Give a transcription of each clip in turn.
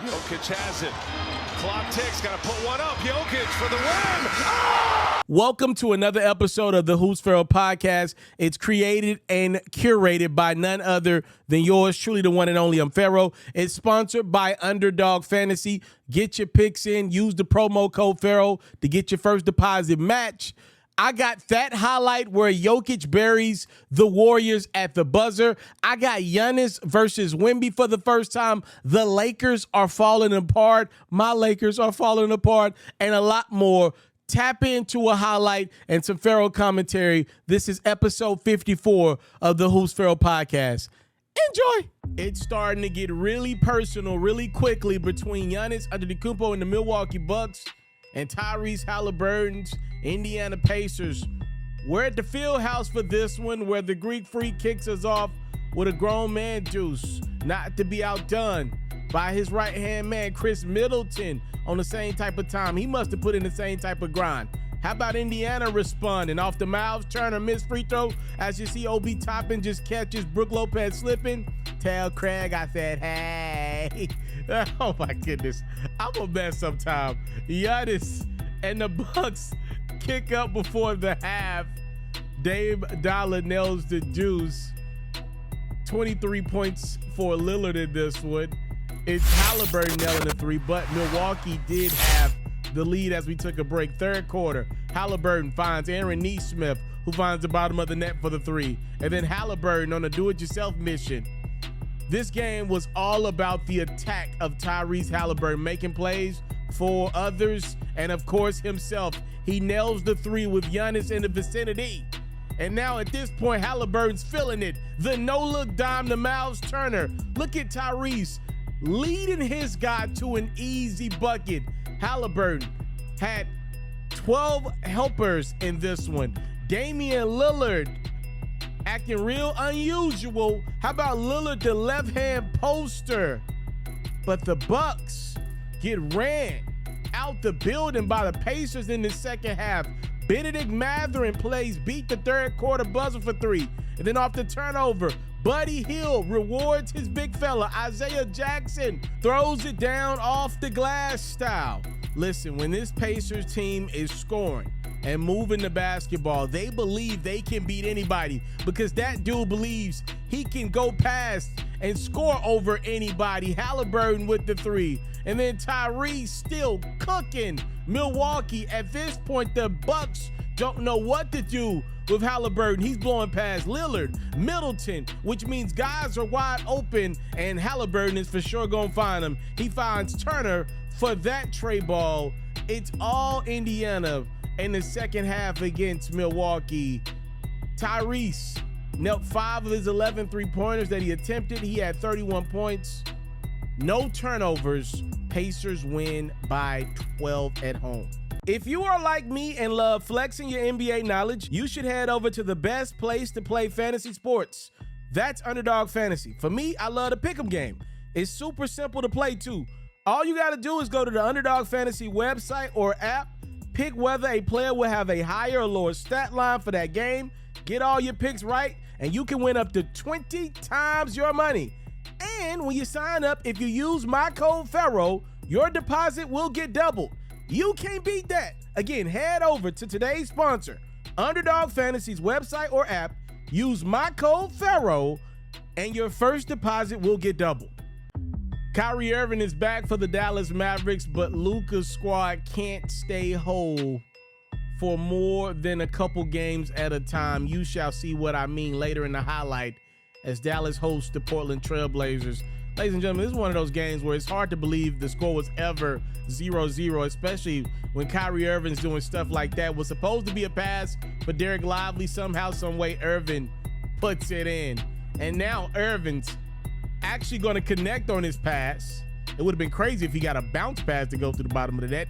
Jokic has it. Clock ticks, got to put one up. Jokic for the win. Oh! Welcome to another episode of the Who's Feral podcast. It's created and curated by none other than yours truly, the one and only Pharaoh. It's sponsored by Underdog Fantasy. Get your picks in. Use the promo code Pharaoh to get your first deposit match. I got that highlight where Jokic buries the Warriors at the buzzer. I got Giannis versus Wemby for the first time. The Lakers are falling apart. My Lakers are falling apart, and a lot more. Tap into a highlight and some Pharaoh commentary. This is episode 54 of the Who's Feral podcast. Enjoy. It's starting to get really personal really quickly between Giannis Antetokounmpo and the Milwaukee Bucks and Tyrese Halliburton's Indiana Pacers. We're at the field house for this one, where the Greek Freak kicks us off with a grown man juice, not to be outdone by his right-hand man, Chris Middleton, on the same type of time. He must have put in the same type of grind. How about Indiana responding off the Mavs? Turner missed free throw. As you see, Obi Toppin just catches Brook Lopez slipping. Tell Craig I said, hey. Oh my goodness. I'm a mess sometime. Giannis and the Bucks kick up before the half. Dame Dollar nails the deuce. 23 points for Lillard in this one. It's Halliburton nailing the three, but Milwaukee did have the lead as we took a break. Third quarter, Halliburton finds Aaron Nesmith, who finds the bottom of the net for the three. And then Halliburton on a do-it-yourself mission. This game was all about the attack of Tyrese Halliburton, making plays for others and, of course, himself. He nails the three with Giannis in the vicinity. And now at this point, Halliburton's feeling it. The no-look dime to Miles Turner. Look at Tyrese leading his guy to an easy bucket. Halliburton had 12 helpers in this one. Damian Lillard acting real unusual. How about Lillard, the left-hand poster? But the Bucks get ran out the building by the Pacers in the second half. Benedict Mathurin plays beat the third quarter buzzer for three. And then off the turnover, Buddy Hield rewards his big fella. Isaiah Jackson throws it down off the glass style. Listen, when this Pacers team is scoring and moving the basketball, they believe they can beat anybody, because that dude believes he can go past and score over anybody. Halliburton with the three. And then Tyrese still cooking Milwaukee. At this point, the Bucks don't know what to do with Halliburton. He's blowing past Lillard, Middleton, which means guys are wide open, and Halliburton is for sure going to find him. He finds Turner for that tray ball. It's all Indiana in the second half against Milwaukee. Tyrese knelt 5 of his 11 three-pointers that he attempted. He had 31 points. No turnovers. Pacers win by 12 at home. If you are like me and love flexing your NBA knowledge, you should head over to the best place to play fantasy sports. That's Underdog Fantasy. For me, I love the pick'em game. It's super simple to play too. All you got to do is go to the Underdog Fantasy website or app, pick whether a player will have a higher or lower stat line for that game, get all your picks right, and you can win up to 20 times your money. And when you sign up, if you use my code Pharaoh, your deposit will get doubled. You can't beat that. Again, head over to today's sponsor, Underdog Fantasy's website or app, use my code Pharaoh, and your first deposit will get doubled. Kyrie Irving is back for the Dallas Mavericks, but Luka's squad can't stay whole for more than a couple games at a time. You shall see what I mean later in the highlight as Dallas hosts the Portland Trail Blazers. Ladies and gentlemen, this is one of those games where it's hard to believe the score was ever 0-0, especially when Kyrie Irving's doing stuff like that. It was supposed to be a pass for Derek Lively. Somehow, some way, Irving puts it in. And now Irving's actually going to connect on his pass. It would have been crazy if he got a bounce pass to go to the bottom of the net.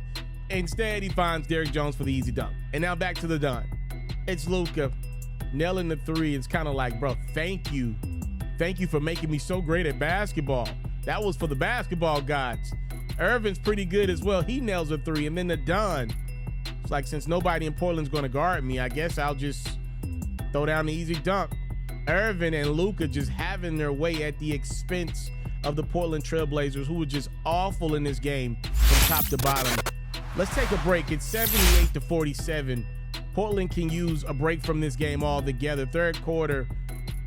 Instead, he finds Derrick Jones for the easy dunk. And now back to the dunk. It's Luka nailing the three. It's kind of like, bro, thank you. Thank you for making me so great at basketball. That was for the basketball gods. Irving's pretty good as well. He nails a three. And then the dunk. It's like, since nobody in Portland's going to guard me, I guess I'll just throw down the easy dunk. Irving and Luka just having their way at the expense of the Portland Trailblazers, who were just awful in this game from top to bottom. Let's take a break. It's 78-47. Portland can use a break from this game altogether. Third quarter,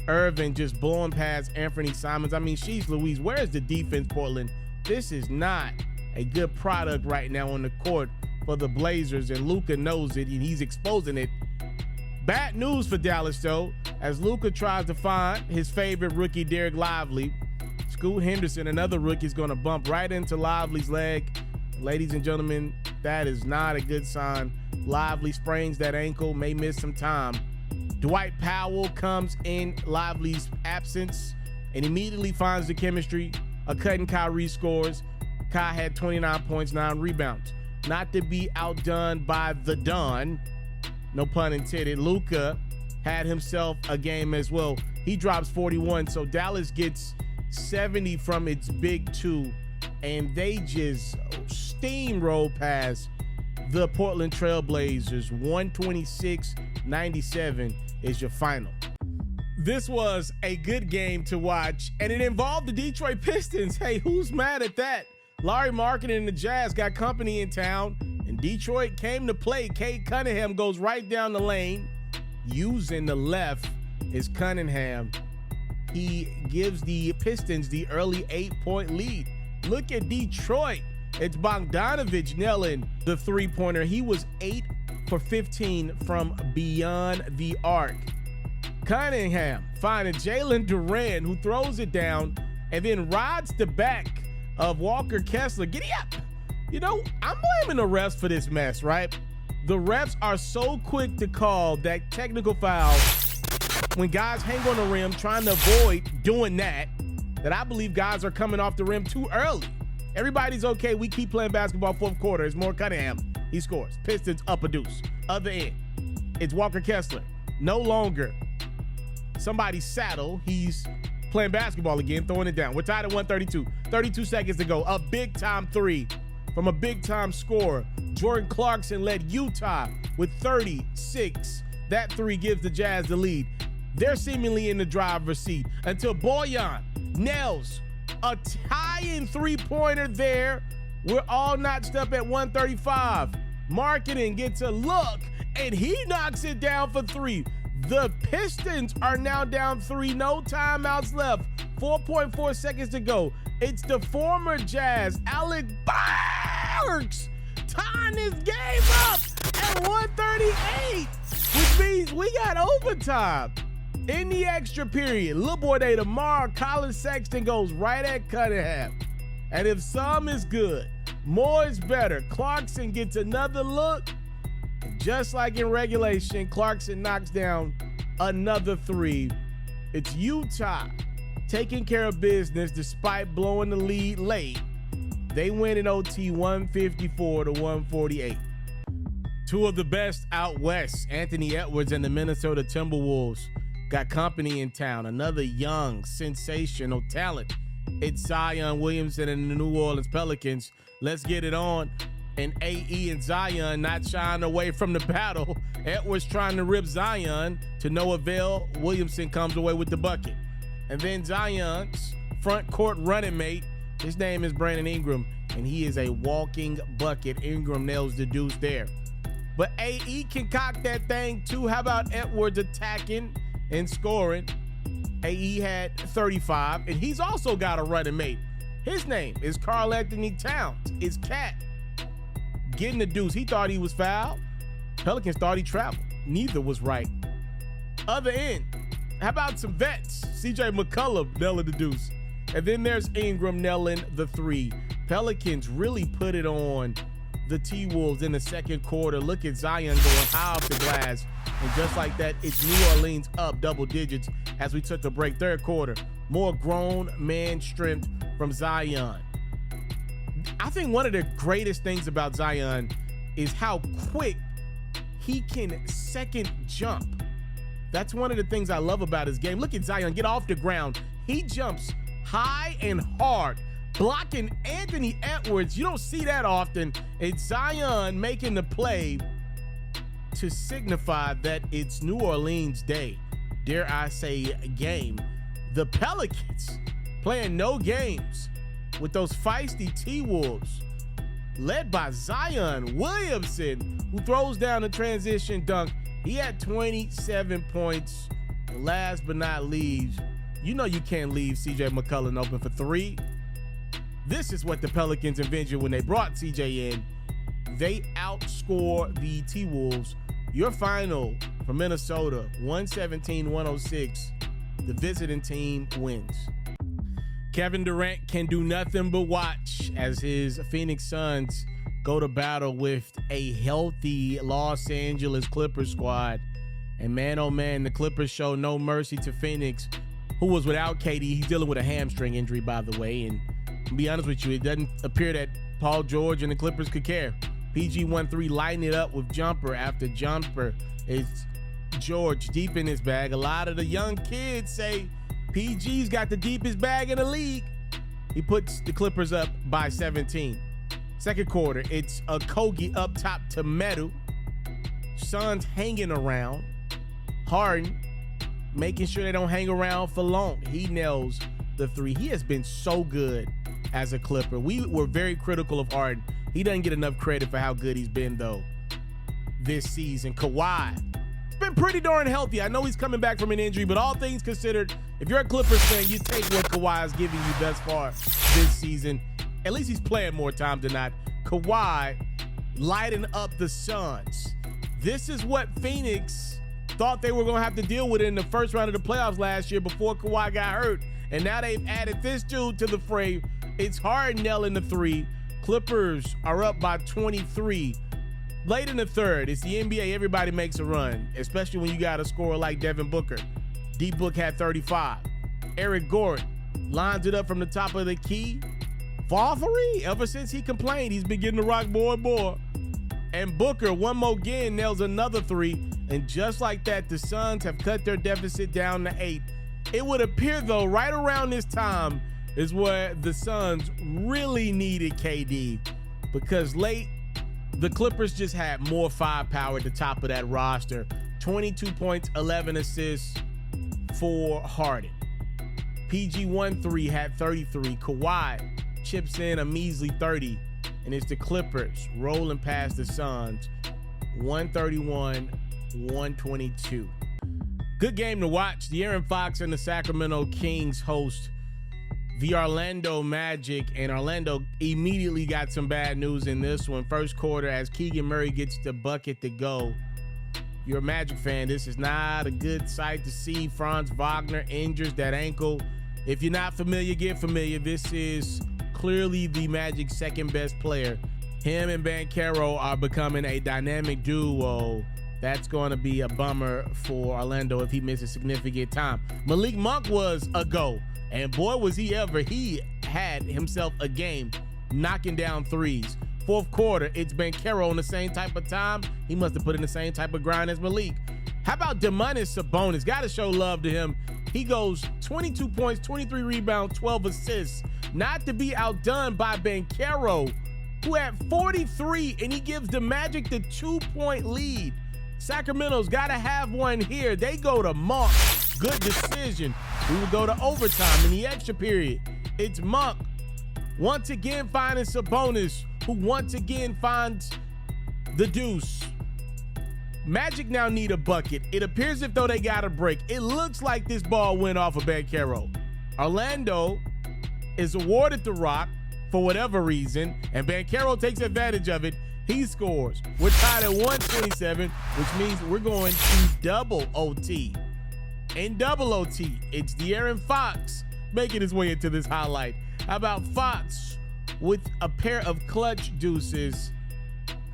Irvin just blowing past Anthony Simons. I mean, sheesh Louise, where is the defense, Portland? This is not a good product right now on the court for the Blazers, and Luka knows it, and he's exposing it. Bad news for Dallas, though, as Luka tries to find his favorite rookie, Derek Lively. Scoot Henderson, another rookie, is going to bump right into Lively's leg. Ladies and gentlemen, that is not a good sign. Lively sprains that ankle, may miss some time. Dwight Powell comes in Lively's absence and immediately finds the chemistry. A cut and Kyrie scores. Kai had 29 points, 9 rebounds. Not to be outdone by the Don, no pun intended, Luka had himself a game as well. He drops 41, so Dallas gets 70 from its big two, and they just steamroll past the Portland Trailblazers. 126-97 is your final. This was a good game to watch, and it involved the Detroit Pistons. Hey, who's mad at that? Larry Markkinen and the Jazz got company in town, and Detroit came to play. Cade Cunningham goes right down the lane. Using the left is Cunningham. He gives the Pistons the early 8-point lead. Look at Detroit. It's Bogdanovich nailing the three-pointer. He was 8 for 15 from beyond the arc. Cunningham finding Jalen Duran, who throws it down and then rides the back of Walker Kessler. Giddy up. You know, I'm blaming the refs for this mess, right? The refs are so quick to call that technical foul when guys hang on the rim trying to avoid doing that I believe guys are coming off the rim too early. Everybody's okay. We keep playing basketball fourth quarter. It's more Cunningham. He scores. Pistons up a deuce. Other end. It's Walker Kessler. No longer somebody's saddle. He's playing basketball again, throwing it down. We're tied at 132. 32 seconds to go. A big-time three from a big-time scorer. Jordan Clarkson led Utah with 36. That three gives the Jazz the lead. They're seemingly in the driver's seat until Bojan nails a tying three-pointer there. We're all notched up at 135. Marketing gets a look, and he knocks it down for three. The Pistons are now down 3. No timeouts left. 4.4 seconds to go. It's the former Jazz, Alec Burks, tying this game up at 138, which means we got overtime. In the extra period, Lil Boy Day tomorrow, Colin Sexton goes right at Cunningham. And if some is good, more is better. Clarkson gets another look. And just like in regulation, Clarkson knocks down another three. It's Utah taking care of business despite blowing the lead late. They win in OT 154-148. Two of the best out west, Anthony Edwards and the Minnesota Timberwolves, got company in town. Another young, sensational talent. It's Zion Williamson and the New Orleans Pelicans. Let's get it on. And AE and Zion not shying away from the battle. Edwards trying to rip Zion to no avail. Williamson comes away with the bucket. And then Zion's front court running mate, his name is Brandon Ingram, and he is a walking bucket. Ingram nails the deuce there. But AE can cock that thing too. How about Edwards attacking and scoring? AE had 35, and he's also got a running mate. His name is Karl Anthony Towns. It's Cat getting the deuce. He thought he was fouled. Pelicans thought he traveled. Neither was right. Other end, how about some vets? CJ McCollum nailing the deuce. And then there's Ingram nailing the three. Pelicans really put it on the T-Wolves in the second quarter. Look at Zion going high off the glass. And just like that, it's New Orleans up double digits as we took a break. Third quarter, more grown man strength from Zion. I think one of the greatest things about Zion is how quick he can second jump. That's one of the things I love about his game. Look at Zion get off the ground. He jumps high and hard, blocking Anthony Edwards. You don't see that often. It's Zion making the play to signify that it's New Orleans day. Dare I say game. The Pelicans playing no games with those feisty T-Wolves, led by Zion Williamson, who throws down a transition dunk. He had 27 points. And last but not least, you know you can't leave CJ McCollum open for three. This is what the Pelicans envisioned when they brought CJ in. They outscore the T-Wolves. Your final for Minnesota, 117-106. The visiting team wins. Kevin Durant can do nothing but watch as his Phoenix Suns go to battle with a healthy Los Angeles Clippers squad. And man, oh man, the Clippers show no mercy to Phoenix, who was without KD. He's dealing with a hamstring injury, by the way. And to be honest with you, it doesn't appear that Paul George and the Clippers could care. PG-13 lighting it up with jumper after jumper. It's George deep in his bag. A lot of the young kids say PG's got the deepest bag in the league. He puts the Clippers up by 17. Second quarter, it's a Kogi up top to Meadow. Suns hanging around. Harden making sure they don't hang around for long. He nails the three. He has been so good as a Clipper. We were very critical of Harden. He doesn't get enough credit for how good he's been, though, this season. Kawhi, it's been pretty darn healthy. I know he's coming back from an injury, but all things considered, if you're a Clippers fan, you take what Kawhi is giving you thus far this season. At least he's playing more times than not. Kawhi lighting up the Suns. This is what Phoenix thought they were going to have to deal with in the first round of the playoffs last year before Kawhi got hurt. And now they've added this dude to the fray. It's Harden nailing the three. Clippers are up by 23. Late in the third, it's the NBA. Everybody makes a run, especially when you got a scorer like Devin Booker. D-Book had 35. Eric Gordon lines it up from the top of the key. Fall three. Ever since he complained, he's been getting the rock more and more. And Booker, one more again, nails another three. And just like that, the Suns have cut their deficit down to 8. It would appear, though, right around this time is where the Suns really needed KD, because late, the Clippers just had more firepower at the top of that roster. 22 points, 11 assists for Harden. PG-13 had 33. Kawhi chips in a measly 30, and it's the Clippers rolling past the Suns, 131-122. Good game to watch. De'Aaron Fox and the Sacramento Kings host the Orlando Magic, and Orlando immediately got some bad news in this one. First quarter, as Keegan Murray gets the bucket to go. You're a Magic fan, this is not a good sight to see. Franz Wagner injures that ankle. If you're not familiar, get familiar. This is clearly the Magic's second best player. Him and Banchero are becoming a dynamic duo. That's going to be a bummer for Orlando if he misses significant time. Malik Monk was a go. And boy, was he ever. He had himself a game knocking down threes. Fourth quarter, it's Banchero on the same type of time. He must have put in the same type of grind as Malik. How about Domantas Sabonis? Got to show love to him. He goes 22 points, 23 rebounds, 12 assists. Not to be outdone by Banchero, who had 43, and he gives the Magic the 2-point lead. Sacramento's got to have one here. They go to Monk. Good decision. We will go to overtime in the extra period. It's Monk once again finding Sabonis, who once again finds the deuce. Magic now need a bucket. It appears as though they got a break. It looks like this ball went off of Banchero. Orlando is awarded the rock for whatever reason, and Banchero takes advantage of it. He scores. We're tied at 127, which means we're going to double OT. In double OT, it's De'Aaron Fox making his way into this highlight. How about Fox with a pair of clutch deuces?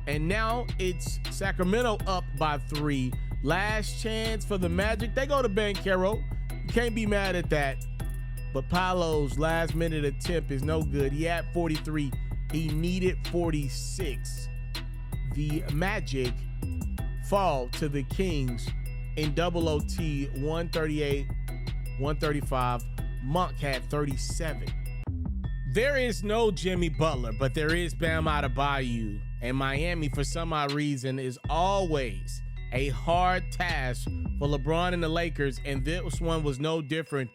And now it's Sacramento up by 3. Last chance for the Magic. They go to Banchero. You can't be mad at that. But Paolo's last minute attempt is no good. He had 43. He needed 46. The Magic fall to the Kings in double OT, 138-135. Monk had 37. There is no Jimmy Butler, but there is Bam Adebayo. And Miami, for some odd reason, is always a hard task for LeBron and the Lakers, and this one was no different.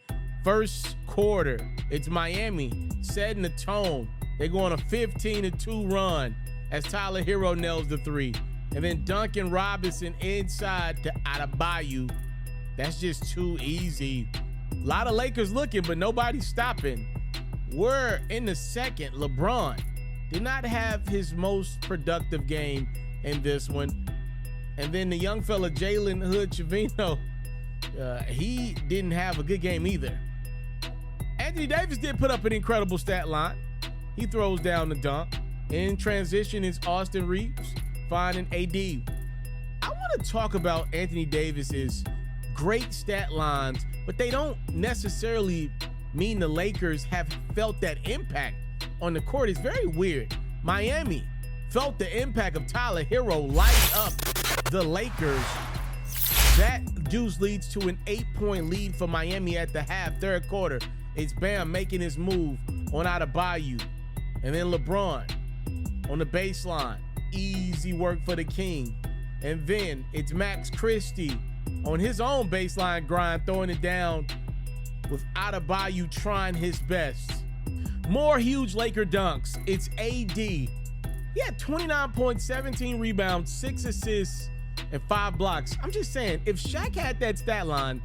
First quarter, it's Miami setting the tone. They go on a 15-2 run as Tyler Hero nails the three. And then Duncan Robinson inside to Adebayo. That's just too easy. A lot of Lakers looking, but nobody stopping. We're in the second. LeBron did not have his most productive game in this one. And then the young fella, Jalen Hood-Schifino, he didn't have a good game either. Anthony Davis did put up an incredible stat line. He throws down the dunk. In transition is Austin Reeves finding AD. I want to talk about Anthony Davis's great stat lines, but they don't necessarily mean the Lakers have felt that impact on the court. It's very weird. Miami felt the impact of Tyler Hero lighting up the Lakers. That juice leads to an 8-point lead for Miami at the half, third quarter. It's Bam making his move on Adebayo. And then LeBron on the baseline. Easy work for the King. And then it's Max Christie on his own baseline grind, throwing it down with Adebayo trying his best. More huge Laker dunks. It's AD. He had 29 points, 17 rebounds, 6 assists, and 5 blocks. I'm just saying, if Shaq had that stat line,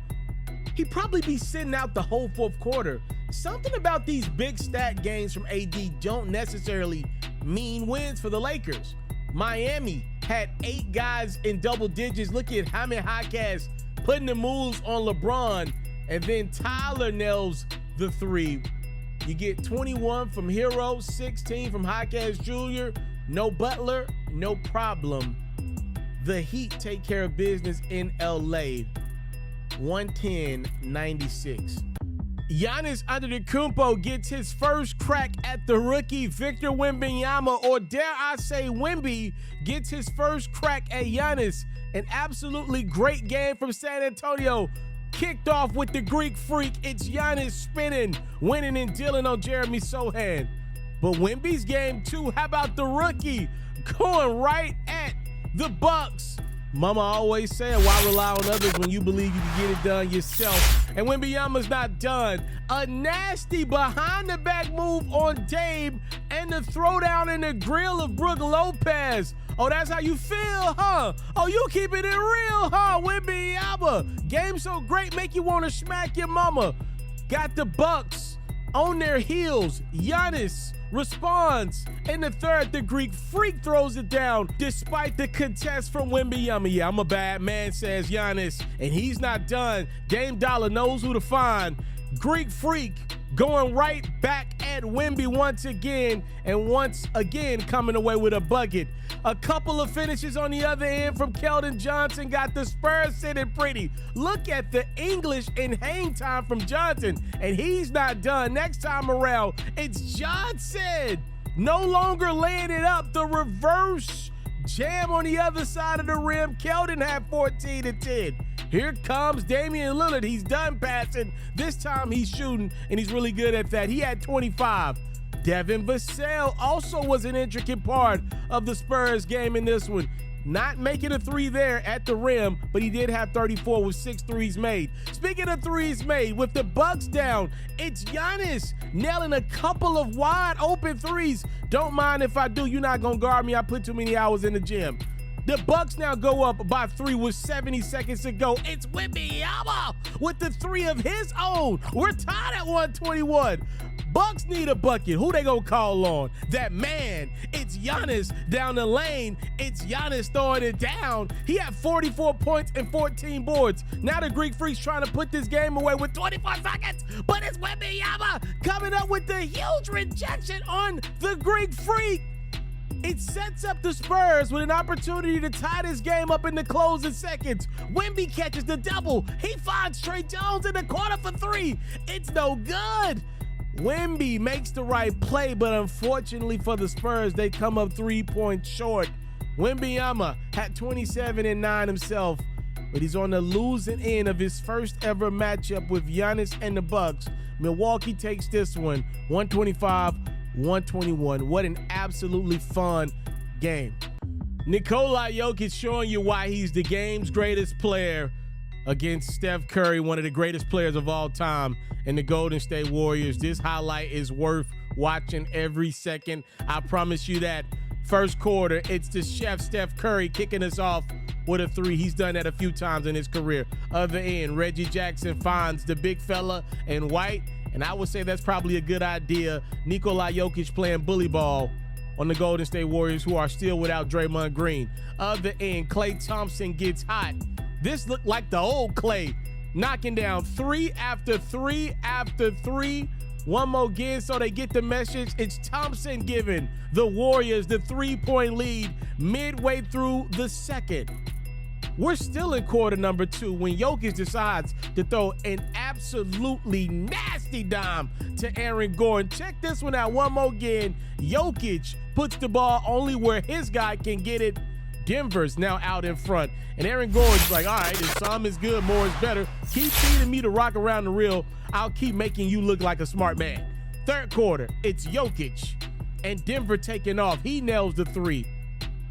he'd probably be sitting out the whole fourth quarter. Something about these big stat games from AD don't necessarily mean wins for the Lakers. Miami had 8 guys in double digits. Look at Jaime Jaquez putting the moves on LeBron, and then Tyler nails the three. You get 21 from Hero, 16 from Jaquez Jr. No Butler, no problem. The Heat take care of business in LA, 110-96. Giannis Antetokounmpo gets his first crack at the rookie Victor Wembanyama, or dare I say Wemby gets his first crack at Giannis. An absolutely great game from San Antonio. Kicked off with the Greek Freak. It's Giannis spinning, winning and dealing on Jeremy Sohan. But Wemby's game too. How about the rookie going right at the Bucks? Mama always said, why rely on others when you believe you can get it done yourself? And Wembanyama's not done. A nasty behind-the-back move on Dame and the throwdown in the grill of Brook Lopez. Oh, that's how you feel, huh? Oh, you keeping it real, huh, Wembanyama? Game so great, make you want to smack your mama. Got the Bucks on their heels. Giannis responds. In the third, the Greek Freak throws it down despite the contest from Wembanyama. Yeah, I'm a bad man, says Giannis, and he's not done. Dame Dollar knows who to find. Greek Freak going right back at Wemby once again, and once again coming away with a bucket. A couple of finishes on the other end from Keldon Johnson got the Spurs sitting pretty. Look at the English and hang time from Johnson, and he's not done. Next time around, it's Johnson. No longer laying it up. The reverse jam on the other side of the rim. Keldon had 14 and 10. Here comes Damian Lillard. He's done passing. This time he's shooting, and he's really good at that. He had 25. Devin Vassell also was an intricate part of the Spurs game in this one. Not making a three there at the rim, but he did have 34 with 6 threes made. Speaking of threes made, with the Bucks down, it's Giannis nailing a couple of wide open threes. Don't mind if I do. You're not going to guard me. I put too many hours in the gym. The Bucks now go up by 3 with 70 seconds to go. It's Wembanyama with the 3 of his own. We're tied at 121. Bucks need a bucket. Who they gonna call on? That man. It's Giannis down the lane. It's Giannis throwing it down. He had 44 points and 14 boards. Now the Greek Freak's trying to put this game away with 24 seconds, but it's Wembanyama coming up with the huge rejection on the Greek Freak. It sets up the Spurs with an opportunity to tie this game up in the closing seconds. Wemby catches the double. He finds Trey Jones in the corner for 3. It's no good. Wemby makes the right play, but unfortunately for the Spurs, they come up 3 points short. Wembanyama had 27 and 9 himself, but he's on the losing end of his first ever matchup with Giannis and the Bucks. Milwaukee takes this one, 125-121. What an absolutely fun game. Nikola Jokic showing you why he's the game's greatest player. against Steph Curry, one of the greatest players of all time, and the Golden State Warriors. This highlight is worth watching every second. I promise you that. First quarter, it's the chef Steph Curry kicking us off with a three. He's done that a few times in his career. Other end, Reggie Jackson finds the big fella in white, and I would say that's probably a good idea. Nikola Jokic playing bully ball on the Golden State Warriors, who are still without Draymond Green. Other end, Klay Thompson gets hot. This looked like the old Klay, knocking down three after three after three. One more again, so they get the message. It's Thompson giving the Warriors the 3-point lead midway through the second. We're still in quarter number 2 when Jokic decides to throw an absolutely nasty dime to Aaron Gordon. Check this one out one more again. Jokic puts the ball only where his guy can get it. Denver's now out in front. And Aaron Gordon's like, all right, if some is good, more is better. Keep feeding me the rock around the reel. I'll keep making you look like a smart man. Third quarter, it's Jokic and Denver taking off. He nails the three.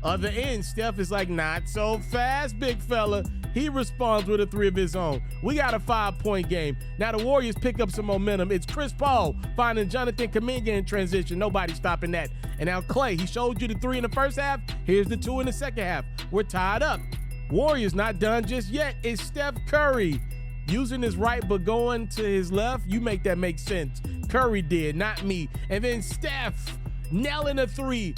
Other end, Steph is like, not so fast, big fella. He responds with a three of his own. We got a 5-point game. Now the Warriors pick up some momentum. It's Chris Paul finding Jonathan Kuminga in transition. Nobody stopping that. And now Klay, he showed you the 3 in the first half. Here's the 2 in the second half. We're tied up. Warriors not done just yet. It's Steph Curry using his right but going to his left. You make that make sense. Curry did, not me. And then Steph nailing a 3.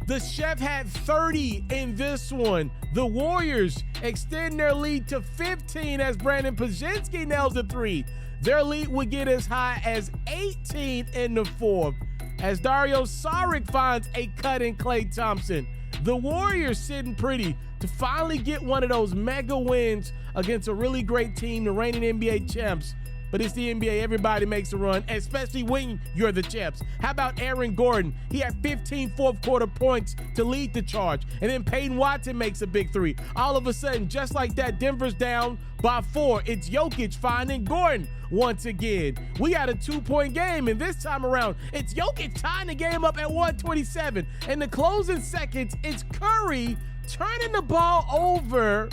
The chef had 30 in this one. The Warriors extend their lead to 15 as Brandon Podziemski nails a 3. Their lead would get as high as 18 in the fourth as Dario Saric finds a cut in Klay Thompson. The Warriors sitting pretty to finally get one of those mega wins against a really great team, the reigning NBA champs. But it's the NBA. Everybody makes a run, especially when you're the champs. How about Aaron Gordon? He had 15 fourth quarter points to lead the charge. And then Peyton Watson makes a big 3. All of a sudden, just like that, Denver's down by 4. It's Jokic finding Gordon once again. We got a 2-point game, and this time around, it's Jokic tying the game up at 127. In the closing seconds, it's Curry turning the ball over.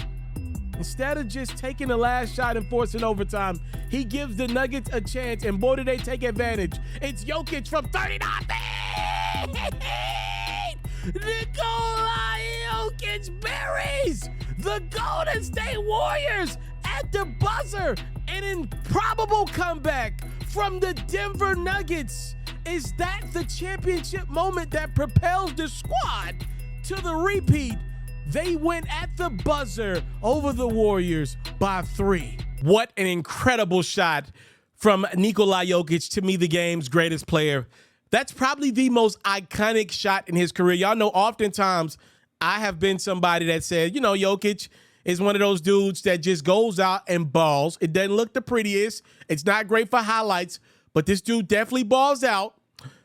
Instead of just taking the last shot and forcing overtime, he gives the Nuggets a chance, and boy, do they take advantage. It's Jokic from 39 feet! Nikola Jokic buries the Golden State Warriors at the buzzer. An improbable comeback from the Denver Nuggets. Is that the championship moment that propels the squad to the repeat? They went at the buzzer over the Warriors by 3. What an incredible shot from Nikola Jokic, to me, the game's greatest player. That's probably the most iconic shot in his career. Y'all know oftentimes I have been somebody that said, you know, Jokic is one of those dudes that just goes out and balls. It doesn't look the prettiest. It's not great for highlights, but this dude definitely balls out.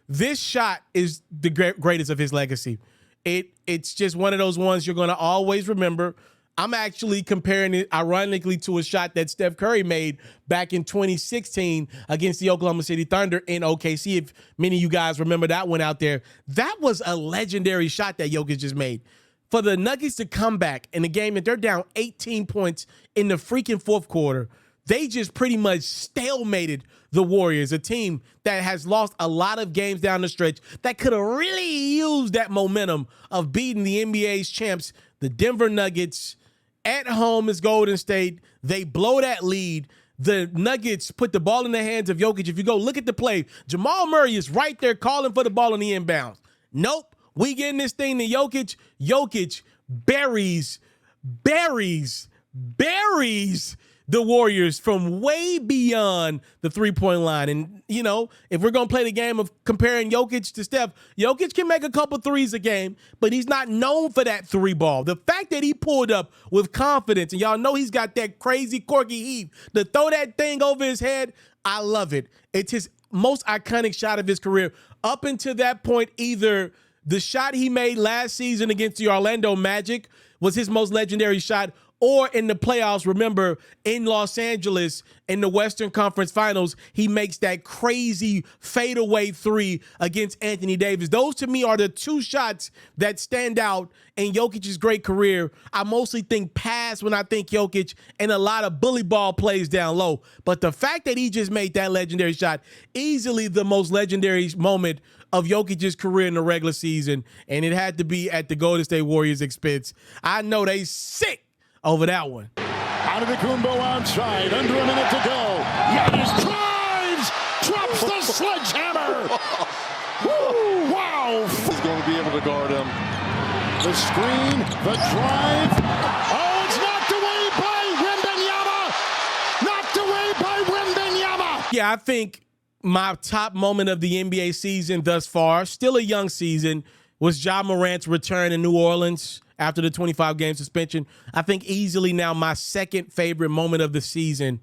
This shot is the greatest of his legacy. It's just one of those ones you're going to always remember. I'm actually comparing it, ironically, to a shot that Steph Curry made back in 2016 against the Oklahoma City Thunder in OKC. If many of you guys remember that one out there, that was a legendary shot that Jokic just made. For the Nuggets to come back in a game that they're down 18 points in the freaking fourth quarter, they just pretty much stalemated the Warriors, a team that has lost a lot of games down the stretch that could have really used that momentum of beating the NBA's champs, the Denver Nuggets. At home is Golden State. They blow that lead. The Nuggets put the ball in the hands of Jokic. If you go look at the play, Jamal Murray is right there calling for the ball on the inbounds. Nope. We getting this thing to Jokic. Jokic buries the Warriors from way beyond the 3-point line. And, you know, if we're going to play the game of comparing Jokic to Steph, Jokic can make a couple threes a game, but he's not known for that 3 ball. The fact that he pulled up with confidence, and y'all know he's got that crazy quirky heave to throw that thing over his head, I love it. It's his most iconic shot of his career. Up until that point, either the shot he made last season against the Orlando Magic was his most legendary shot, Or in the playoffs, remember, in Los Angeles, in the Western Conference Finals, he makes that crazy fadeaway three against Anthony Davis. Those, to me, are the two shots that stand out in Jokic's great career. I mostly think pass when I think Jokic, and a lot of bully ball plays down low. But the fact that he just made that legendary shot, easily the most legendary moment of Jokic's career in the regular season, and it had to be at the Golden State Warriors' expense. I know they sick over that one. Antetokounmpo outside, under a minute to go. Giannis drives, drops the sledgehammer. Woo, wow. He's going to be able to guard him. The screen, the drive. Oh, it's knocked away by Wembenyama. Knocked away by Wembenyama. Yeah, I think my top moment of the NBA season thus far, still a young season, was Ja Morant's return in New Orleans after the 25-game suspension. I think easily now my second favorite moment of the season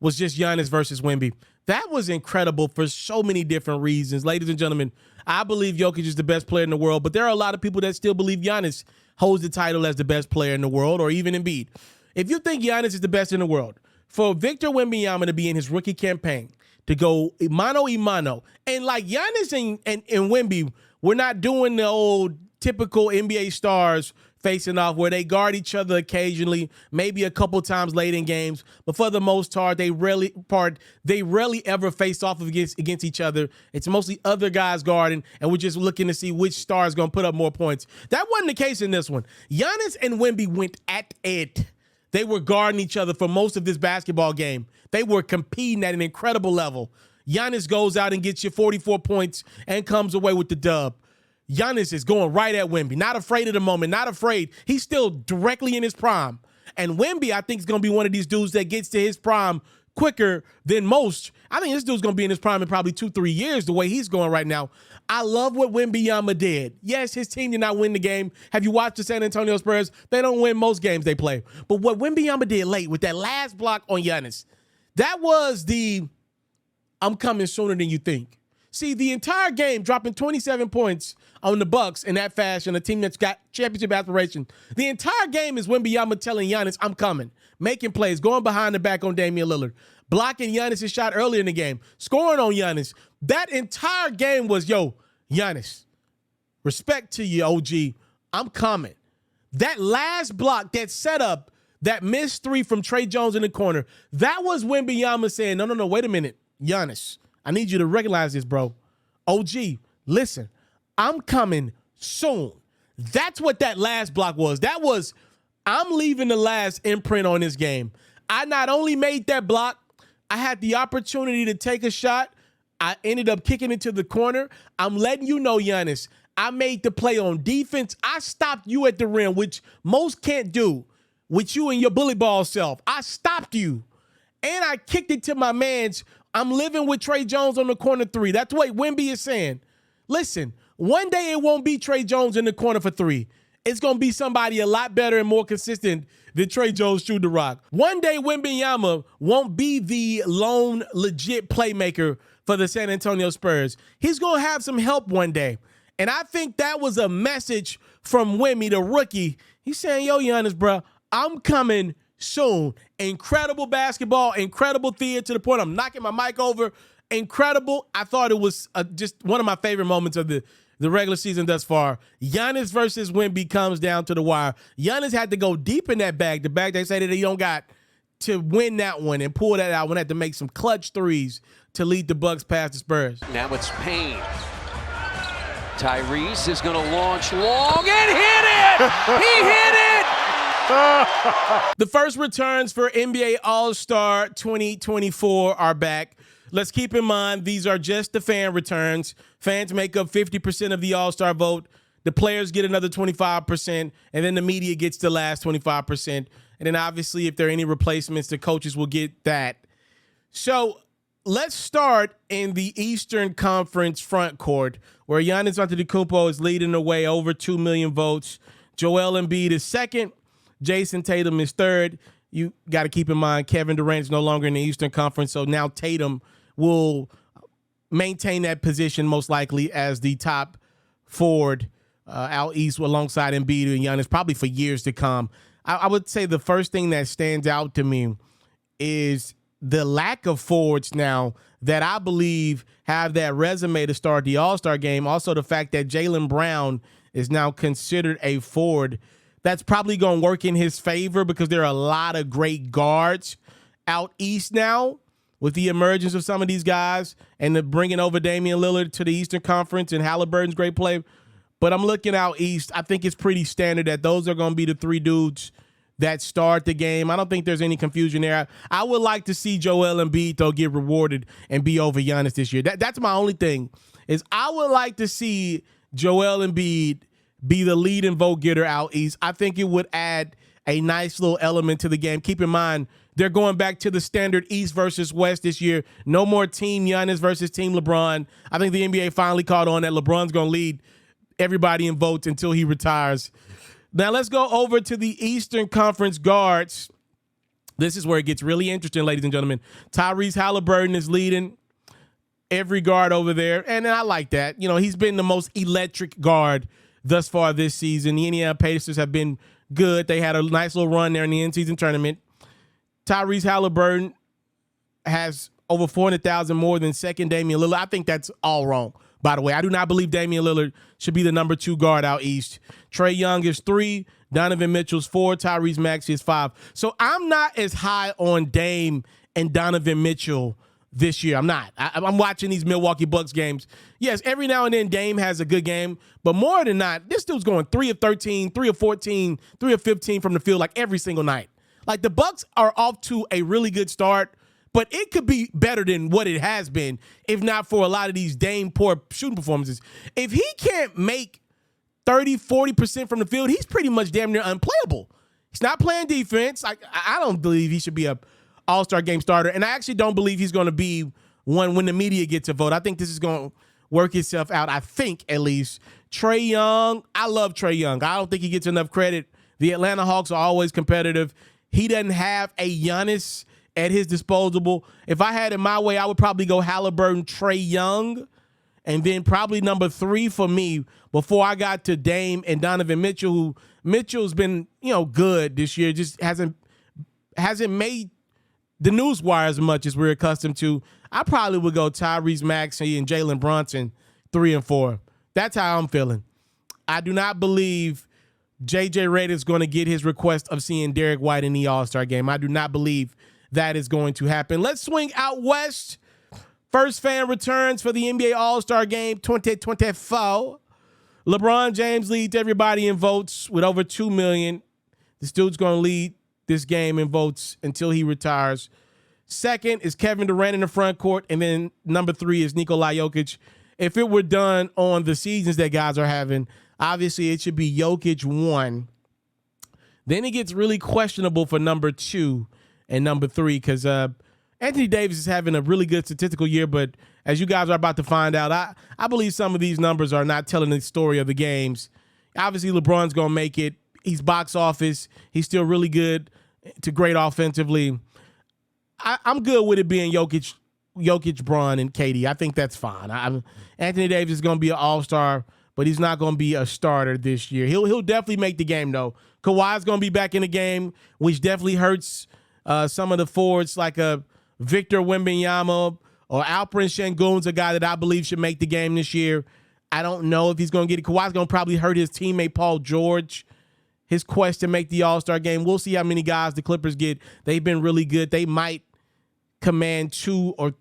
was just Giannis versus Wemby. That was incredible for so many different reasons. Ladies and gentlemen, I believe Jokic is the best player in the world, but there are a lot of people that still believe Giannis holds the title as the best player in the world, or even Embiid. If you think Giannis is the best in the world, for Victor Wembanyama to be in his rookie campaign, to go mano a mano, and like Giannis and Wemby, we're not doing the old typical NBA stars facing off where they guard each other occasionally, maybe a couple times late in games, but for the most part, they rarely ever face off against each other. It's mostly other guys guarding, and we're just looking to see which star is going to put up more points. That wasn't the case in this one. Giannis and Wemby went at it. They were guarding each other for most of this basketball game. They were competing at an incredible level. Giannis goes out and gets you 44 points and comes away with the dub. Giannis is going right at Wemby, not afraid of the moment, not afraid. He's still directly in his prime. And Wemby, I think, is going to be one of these dudes that gets to his prime quicker than most. I think this dude's going to be in his prime in probably 2-3 years the way he's going right now. I love what Wembanyama did. Yes, his team did not win the game. Have you watched the San Antonio Spurs? They don't win most games they play. But what Wembanyama did late with that last block on Giannis, that was the I'm coming sooner than you think. See, the entire game dropping 27 points on the Bucks in that fashion, a team that's got championship aspiration. The entire game is Wembanyama telling Giannis, I'm coming, making plays, going behind the back on Damian Lillard, blocking Giannis' shot earlier in the game, scoring on Giannis. That entire game was, yo, Giannis, respect to you, OG, I'm coming. That last block, that setup, that missed three from Trey Jones in the corner, that was Wembanyama saying, no, wait a minute, Giannis, I need you to recognize this, bro. OG, listen, I'm coming soon. That's what that last block was. That was, I'm leaving the last imprint on this game. I not only made that block, I had the opportunity to take a shot. I ended up kicking it to the corner. I'm letting you know, Giannis, I made the play on defense. I stopped you at the rim, which most can't do with you and your bully ball self. I stopped you. And I kicked it to my mans. I'm living with Trey Jones on the corner three. That's what Wemby is saying. Listen, one day it won't be Trey Jones in the corner for three. It's going to be somebody a lot better and more consistent than Trey Jones shooting the rock. One day Wembanyama won't be the lone legit playmaker for the San Antonio Spurs. He's going to have some help one day. And I think that was a message from Wemby, the rookie. He's saying, yo, Giannis, bro, I'm coming soon. Incredible basketball, incredible theater to the point I'm knocking my mic over. Incredible. I thought it was just one of my favorite moments of the regular season thus far. Giannis versus Wemby comes down to the wire. Giannis had to go deep in that bag, the bag they say that he don't got, to win that one and pull that out. When had to make some clutch threes to lead the Bucks past the Spurs. Now it's Payne. Tyrese is going to launch long and hit it! He hit it! The first returns for NBA All-Star 2024 are back. Let's keep in mind these are just the fan returns. Fans make up 50% of the All-Star vote. The players get another 25%, and then the media gets the last 25%. And then obviously if there are any replacements, the coaches will get that. So let's start in the Eastern Conference front court, where Giannis Antetokounmpo is leading the way, over 2 million votes. Joel Embiid is second. Jason Tatum is third. You got to keep in mind Kevin Durant is no longer in the Eastern Conference, so now Tatum will maintain that position most likely as the top forward out east alongside Embiid and Giannis probably for years to come. I would say the first thing that stands out to me is the lack of forwards now that I believe have that resume to start the All-Star game. Also, the fact that Jaylen Brown is now considered a forward. That's probably going to work in his favor because there are a lot of great guards out east now with the emergence of some of these guys and the bringing over Damian Lillard to the Eastern Conference and Halliburton's great play. But I'm looking out east. I think it's pretty standard that those are going to be the three dudes that start the game. I don't think there's any confusion there. I would like to see Joel Embiid, though, get rewarded and be over Giannis this year. That's my only thing, is I would like to see Joel Embiid be the lead and vote getter out east. I think it would add a nice little element to the game. Keep in mind, they're going back to the standard East versus West this year. No more Team Giannis versus Team LeBron. I think the NBA finally caught on that LeBron's going to lead everybody in votes until he retires. Now let's go over to the Eastern Conference guards. This is where it gets really interesting, ladies and gentlemen. Tyrese Halliburton is leading every guard over there, and I like that. You know, he's been the most electric guard thus far this season. The Indiana Pacers have been good. They had a nice little run there in the in-season tournament. Tyrese Halliburton has over 400,000 more than second Damian Lillard. I think that's all wrong, by the way. I do not believe Damian Lillard should be the number 2 guard out east. Trae Young is 3. Donovan Mitchell's 4. Tyrese Maxey is 5. So I'm not as high on Dame and Donovan Mitchell this year. I'm not. I'm watching these Milwaukee Bucks games. Yes, every now and then Dame has a good game, but more than not, this dude's going 3 of 13, 3 of 14, 3 of 15 from the field like every single night. Like the Bucks are off to a really good start, but it could be better than what it has been if not for a lot of these Dame poor shooting performances. If he can't make 30, 40% from the field, he's pretty much damn near unplayable. He's not playing defense. I don't believe he should be a All-Star game starter, and I actually don't believe he's going to be one when the media gets a vote. I think this is going to work itself out, I think, at least. Trae Young, I love Trae Young. I don't think he gets enough credit. The Atlanta Hawks are always competitive. He doesn't have a Giannis at his disposal. If I had it my way, I would probably go Halliburton, Trae Young, and then probably number 3 for me before I got to Dame and Donovan Mitchell, who Mitchell's been, good this year, just hasn't made the news wire as much as we're accustomed to. I probably would go Tyrese Maxey and Jalen Brunson 3 and 4. That's how I'm feeling. I do not believe J.J. Redick is going to get his request of seeing Derek White in the All-Star game. I do not believe that is going to happen. Let's swing out west. First fan returns for the NBA All-Star game 2024. LeBron James leads everybody in votes with over 2 million. This dude's going to lead this game in votes until he retires. Second is Kevin Durant in the front court, and then number 3 is Nikola Jokic. If it were done on the seasons that guys are having, obviously it should be Jokic 1. Then it gets really questionable for number 2 and number 3 because Anthony Davis is having a really good statistical year, but as you guys are about to find out, I believe some of these numbers are not telling the story of the games. Obviously, LeBron's going to make it. He's box office. He's still really good to great offensively. I'm good with it being Jokic, Bron, and KD. I think that's fine. Anthony Davis is going to be an all-star, but he's not going to be a starter this year. He'll definitely make the game, though. Kawhi's going to be back in the game, which definitely hurts some of the forwards like a Victor Wembanyama or Alperen Sengun's a guy that I believe should make the game this year. I don't know if he's going to get it. Kawhi's going to probably hurt his teammate Paul George, his quest to make the All-Star game. We'll see how many guys the Clippers get. They've been really good. They might command 2 or,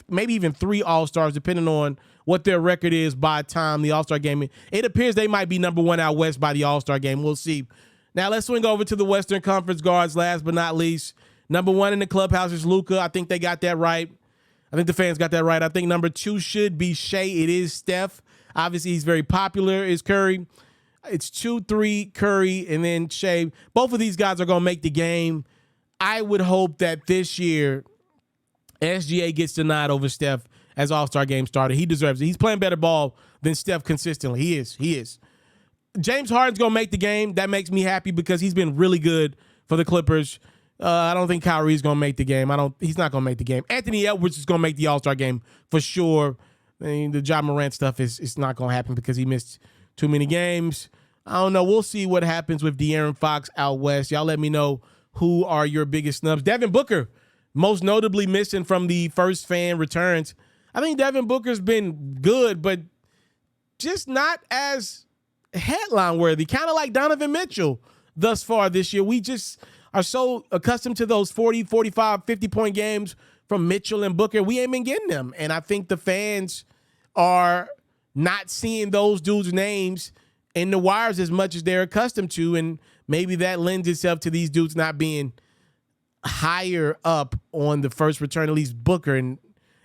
maybe even 3 All-Stars, depending on what their record is by the time the All-Star game. It appears they might be number 1 out west by the All-Star game. We'll see. Now let's swing over to the Western Conference guards, last but not least. Number 1 in the clubhouse is Luka. I think they got that right. I think the fans got that right. I think number 2 should be Shea. It is Steph. Obviously, he's very popular. Is Curry. It's 2, 3, Curry, and then Shea. Both of these guys are going to make the game. I would hope that this year SGA gets the nod over Steph as All-Star game starter. He deserves it. He's playing better ball than Steph consistently. He is. James Harden's going to make the game. That makes me happy because he's been really good for the Clippers. I don't think Kyrie's going to make the game. He's not going to make the game. Anthony Edwards is going to make the All-Star game for sure. I mean, the Ja Morant stuff is not going to happen because he missed too many games. I don't know. We'll see what happens with De'Aaron Fox out west. Y'all let me know who are your biggest snubs. Devin Booker, most notably missing from the first fan returns. I think Devin Booker's been good, but just not as headline worthy, kind of like Donovan Mitchell thus far this year. We just are so accustomed to those 40, 45, 50-point games from Mitchell and Booker. We ain't been getting them. And I think the fans are not seeing those dudes' names in the wires as much as they're accustomed to. And maybe that lends itself to these dudes not being higher up on the first return, at least Booker and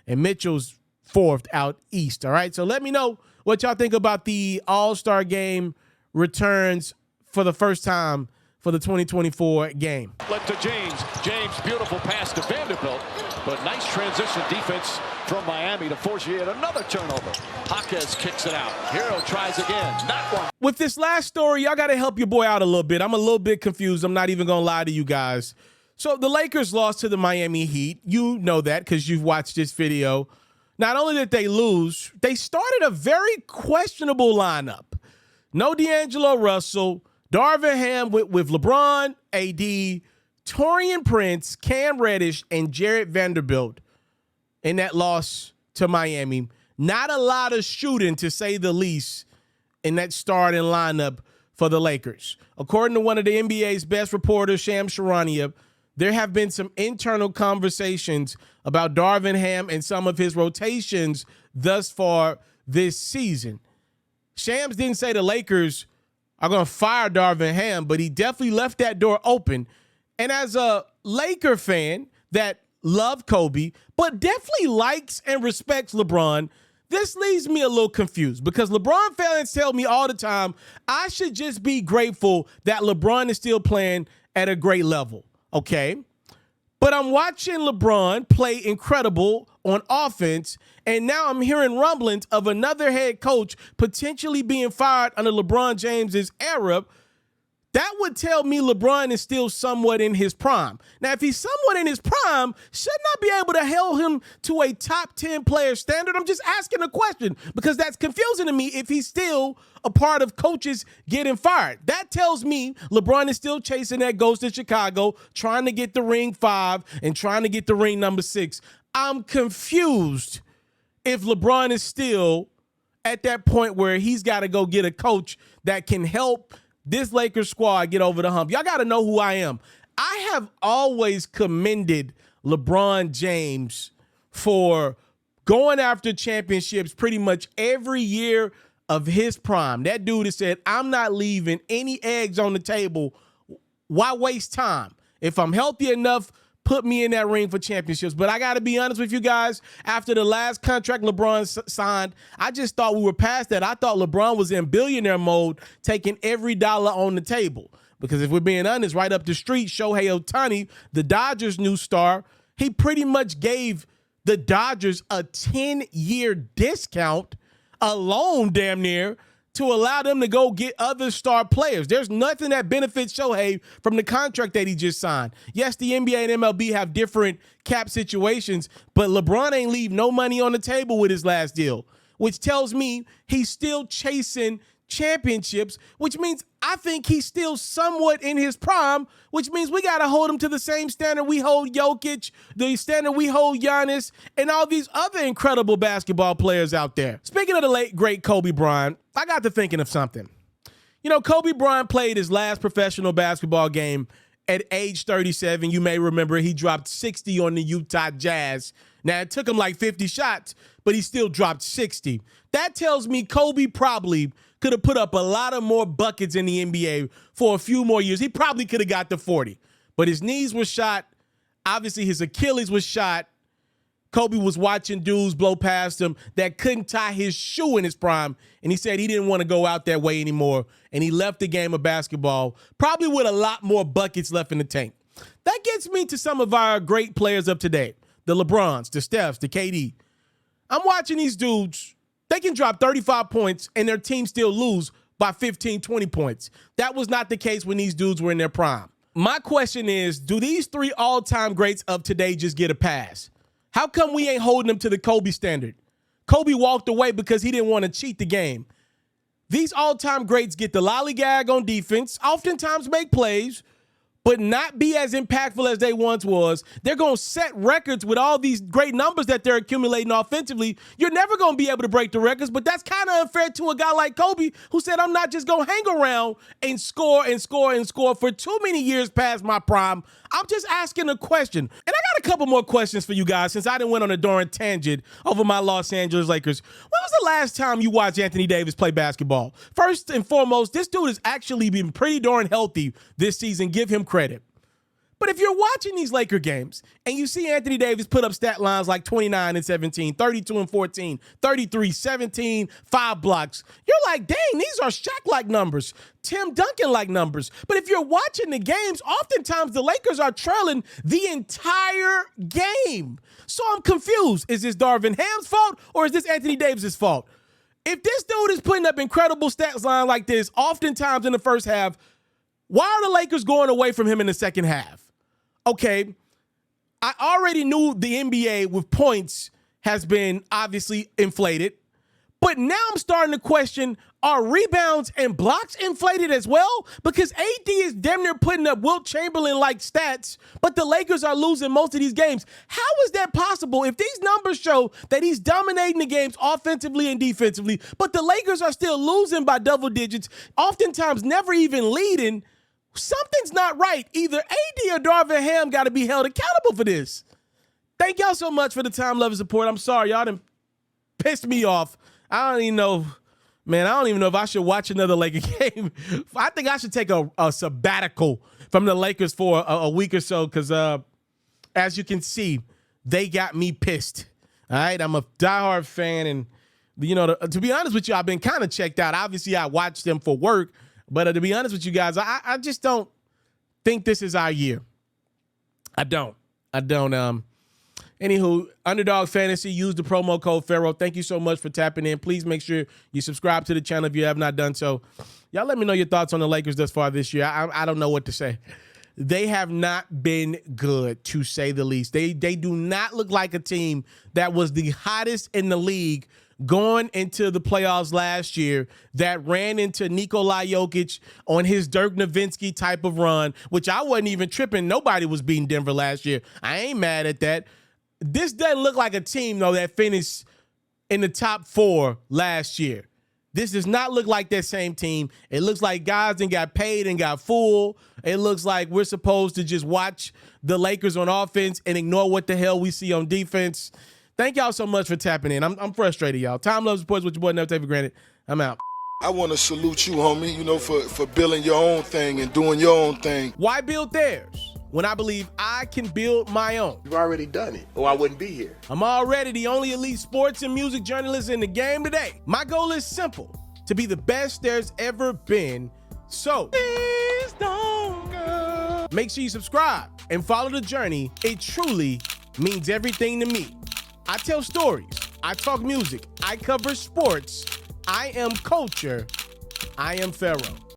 Mitchell's fourth out east. All right. So let me know what y'all think about the All-Star game returns for the first time for the 2024 game. Left to James. James, beautiful pass to Vanderbilt, but nice transition defense from Miami to force yet another turnover. Jaquez kicks it out. Hero tries again. Not one. With this last story, y'all got to help your boy out a little bit. I'm a little bit confused. I'm not even going to lie to you guys. So the Lakers lost to the Miami Heat. You know that because you've watched this video. Not only did they lose, they started a very questionable lineup. No D'Angelo Russell, Darvin Ham with LeBron, AD, Taurean Prince, Cam Reddish, and Jarrett Vanderbilt in that loss to Miami. Not a lot of shooting, to say the least, in that starting lineup for the Lakers. According to one of the NBA's best reporters, Shams Charania, there have been some internal conversations about Darvin Ham and some of his rotations thus far this season. Shams didn't say the Lakers are going to fire Darvin Ham, but he definitely left that door open. And as a Laker fan that loved Kobe, but definitely likes and respects LeBron, this leaves me a little confused because LeBron fans tell me all the time I should just be grateful that LeBron is still playing at a great level. Okay, but I'm watching LeBron play incredible on offense, and now I'm hearing rumblings of another head coach potentially being fired under LeBron James's era. That would tell me LeBron is still somewhat in his prime. Now, if he's somewhat in his prime, shouldn't I be able to hold him to a top 10 player standard? I'm just asking a question because that's confusing to me if he's still a part of coaches getting fired. That tells me LeBron is still chasing that ghost in Chicago, trying to get the ring 5 and trying to get the ring number 6. I'm confused if LeBron is still at that point where he's got to go get a coach that can help this Lakers squad get over the hump. Y'all got to know who I am. I have always commended LeBron James for going after championships pretty much every year of his prime. That dude has said, I'm not leaving any eggs on the table. Why waste time? If I'm healthy enough, put me in that ring for championships. But I got to be honest with you guys, after the last contract LeBron signed, I just thought we were past that. I thought LeBron was in billionaire mode, taking every dollar on the table. Because if we're being honest, right up the street, Shohei Ohtani, the Dodgers' new star, he pretty much gave the Dodgers a 10-year discount alone, damn near, to allow them to go get other star players. There's nothing that benefits Shohei from the contract that he just signed. Yes, the NBA and MLB have different cap situations, but LeBron ain't leave no money on the table with his last deal, which tells me he's still chasing championships, which means I think he's still somewhat in his prime, which means we got to hold him to the same standard we hold Jokic, the standard we hold Giannis, and all these other incredible basketball players out there. Speaking of the late, great Kobe Bryant, I got to thinking of something. You know, Kobe Bryant played his last professional basketball game at age 37. You may remember he dropped 60 on the Utah Jazz. Now, it took him like 50 shots, but he still dropped 60. That tells me Kobe probably could have put up a lot of more buckets in the NBA for a few more years. He probably could have got to 40, but his knees were shot. Obviously, his Achilles was shot. Kobe was watching dudes blow past him that couldn't tie his shoe in his prime, and he said he didn't want to go out that way anymore, and he left the game of basketball probably with a lot more buckets left in the tank. That gets me to some of our great players of today, the LeBrons, the Stephs, the KD. I'm watching these dudes. They can drop 35 points and their team still lose by 15, 20 points. That was not the case when these dudes were in their prime. My question is, do these three all-time greats of today just get a pass? How come we ain't holding them to the Kobe standard? Kobe walked away because he didn't want to cheat the game. These all-time greats get the lollygag on defense, oftentimes make plays, but not be as impactful as they once was. They're going to set records with all these great numbers that they're accumulating offensively. You're never going to be able to break the records, but that's kind of unfair to a guy like Kobe, who said, I'm not just going to hang around and score and score and score for too many years past my prime. I'm just asking a question. And I got a couple more questions for you guys since I done went on a darn tangent over my Los Angeles Lakers. When was the last time you watched Anthony Davis play basketball? First and foremost, this dude has actually been pretty darn healthy this season. Give him credit. But if you're watching these Laker games and you see Anthony Davis put up stat lines like 29 and 17, 32 and 14, 33, 17, 5 blocks, you're like, dang, these are Shaq-like numbers, Tim Duncan-like numbers. But if you're watching the games, oftentimes the Lakers are trailing the entire game. So I'm confused. Is this Darvin Ham's fault or is this Anthony Davis's fault? If this dude is putting up incredible stats line like this, oftentimes in the first half, why are the Lakers going away from him in the second half? Okay, I already knew the NBA with points has been obviously inflated, but now I'm starting to question, are rebounds and blocks inflated as well? Because AD is damn near putting up Wilt Chamberlain-like stats, but the Lakers are losing most of these games. How is that possible if these numbers show that he's dominating the games offensively and defensively, but the Lakers are still losing by double digits, oftentimes never even leading? Something's not right. Either AD or Darvin Ham got to be held accountable for this. Thank y'all so much for the time, love, and support. I'm sorry, y'all done pissed me off. I don't even know, man, I don't even know if I should watch another Laker game. I think I should take a sabbatical from the Lakers for a week or so because, as you can see, they got me pissed. All right, I'm a diehard fan, and, you know, to be honest with you, I've been kind of checked out. Obviously, I watched them for work. But to be honest with you guys, I just don't think this is our year. I don't. Anywho, Underdog Fantasy, use the promo code Pharaoh. Thank you so much for tapping in. Please make sure you subscribe to the channel if you have not done so. Y'all let me know your thoughts on the Lakers thus far this year. I don't know what to say. They have not been good, to say the least. They do not look like a team that was the hottest in the league going into the playoffs last year, that ran into Nikola Jokic on his Dirk Nowitzki type of run, which I wasn't even tripping. Nobody was beating Denver last year. I ain't mad at that. This doesn't look like a team, though, that finished in the top 4 last year. This does not look like that same team. It looks like guys that got paid and got fooled. It looks like we're supposed to just watch the Lakers on offense and ignore what the hell we see on defense. Thank y'all so much for tapping in. I'm frustrated, y'all. Time, love, supports with your boy, never take for granted. I'm out. I want to salute you, homie, you know, for building your own thing and doing your own thing. Why build theirs when I believe I can build my own? You've already done it, or I wouldn't be here. I'm already the only elite sports and music journalist in the game today. My goal is simple, to be the best there's ever been. So, please don't go. Make sure you subscribe and follow the journey. It truly means everything to me. I tell stories, I talk music, I cover sports, I am culture, I am Pharaoh.